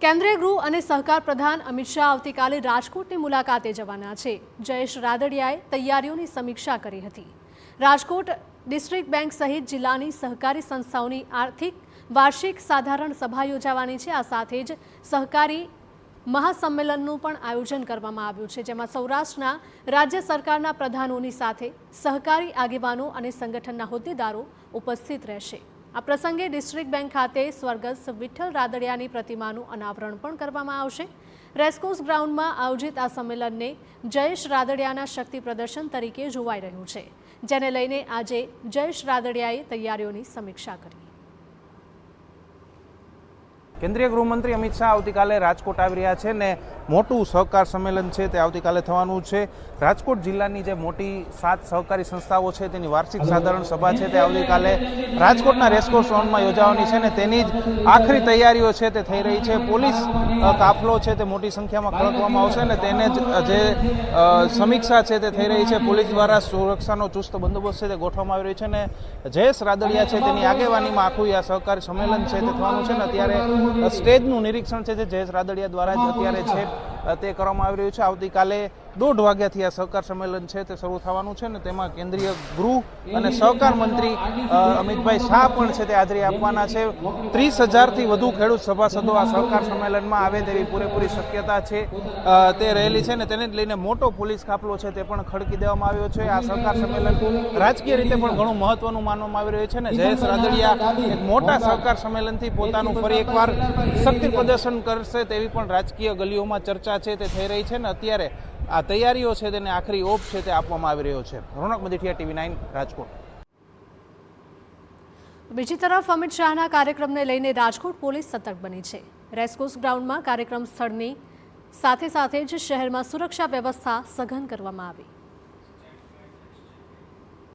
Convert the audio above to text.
કેન્દ્રીય ગૃહ અને સહકાર પ્રધાન અમિત શાહ આવતીકાલે રાજકોટની મુલાકાતે જવાના છે। જયેશ રાદડિયાએ તૈયારીઓની સમીક્ષા કરી હતી। રાજકોટ ડિસ્ટ્રિક્ટ બેંક સહિત જિલ્લાની સહકારી સંસ્થાઓની આર્થિક વાર્ષિક સાધારણ સભા યોજાવાની છે। આ સાથે જ સહકારી મહાસંમેલનનું પણ આયોજન કરવામાં આવ્યું છે, જેમાં સૌરાષ્ટ્રના રાજ્ય સરકારના પ્રધાનોની સાથે સહકારી આગેવાનો અને સંગઠનના હોદ્દેદારો ઉપસ્થિત રહેશે। આ પ્રસંગે ડિસ્ટ્રિક્ટ બેંક ખાતે સ્વર્ગસ્થ વિઠ્ઠલ રાદડિયાની પ્રતિમાનું અનાવરણ પણ કરવામાં આવશે। રેસકોર્સ ગ્રાઉન્ડમાં આયોજિત આ સંમેલનને જયેશ રાદડિયાના શક્તિ પ્રદર્શન તરીકે જોવાઈ રહ્યું છે, જેને લઈને આજે જયેશ રાદડિયાએ તૈયારીઓની સમીક્ષા કરી। કેન્દ્રીય ગૃહમંત્રી અમિત શાહ આવતીકાલે રાજકોટ આવી રહ્યા છે ને મોટું સહકાર સંમેલન છે તે આવતીકાલે થવાનું છે। રાજકોટ જિલ્લાની જે મોટી 7 સહકારી સંસ્થાઓ છે તેની વાર્ષિક સાધારણ સભા છે તે આવતીકાલે રાજકોટના રેસકોર્સ ગ્રાઉન્ડમાં યોજાવાની છે ને તેની જ આખરી તૈયારીઓ છે તે થઈ રહી છે। પોલીસ કાફલો છે તે મોટી સંખ્યામાં ખડકવામાં આવશે ને તેને જે સમીક્ષા છે તે થઈ રહી છે। પોલીસ દ્વારા સુરક્ષાનો ચુસ્ત બંદોબસ્ત છે તે ગોઠવવામાં આવી રહ્યો છે ને જયેશ રાદડિયા છે તેની આગેવાનીમાં આખું આ સહકારી સંમેલન છે તે થવાનું છે ને અત્યારે સ્ટેજનું નિરીક્ષણ છે જે જયેશ રાદડિયા દ્વારા જ અત્યારે છે તે કરવામાં આવી રહ્યું છે। આવતીકાલે 1:30 વાગ્યાથી આ સહકાર સંમેલન છે તે શરૂ થવાનું છે ને તેમાં કેન્દ્રીય ગૃહ અને સહકાર મંત્રી અમિતભાઈ શાહ પણ છે તે હાજરી આપવાના છે। 30,000થી વધુ ખેડૂત સભાસદો આ સહકાર સંમેલનમાં આવે તેવી પૂરેપૂરી શક્યતા છે તે રહેલી છે ને તેને જ લઈને મોટો પોલીસ કાફલો છે તે પણ ખડકી દેવામાં આવ્યો છે। આ સહકાર સંમેલન રાજકીય રીતે પણ ઘણું મહત્વનું માનવામાં આવી રહ્યું છે ને જયેશ રાદડિયા એક મોટા સહકાર સંમેલનથી પોતાનું ફરી એકવાર શક્તિ પ્રદર્શન કરશે તેવી પણ રાજકીય ગલીઓમાં ચર્ચા છે તે થઈ રહી છે ને અત્યારે આ તૈયારીઓ છે તેને આખરી ઓપ છે તે આપવામાં આવી રહ્યો છે। રોનક મજીઠિયા, TV9 રાજકોટ। બીજી તરફ અમિત શાહના કાર્યક્રમને લઈને રાજકોટ પોલીસ સતર્ક બની છે। રેસકોર્સ ગ્રાઉન્ડમાં કાર્યક્રમ સ્થળની સાથે જ શહેરમાં સુરક્ષા વ્યવસ્થા સઘન કરવામાં આવી।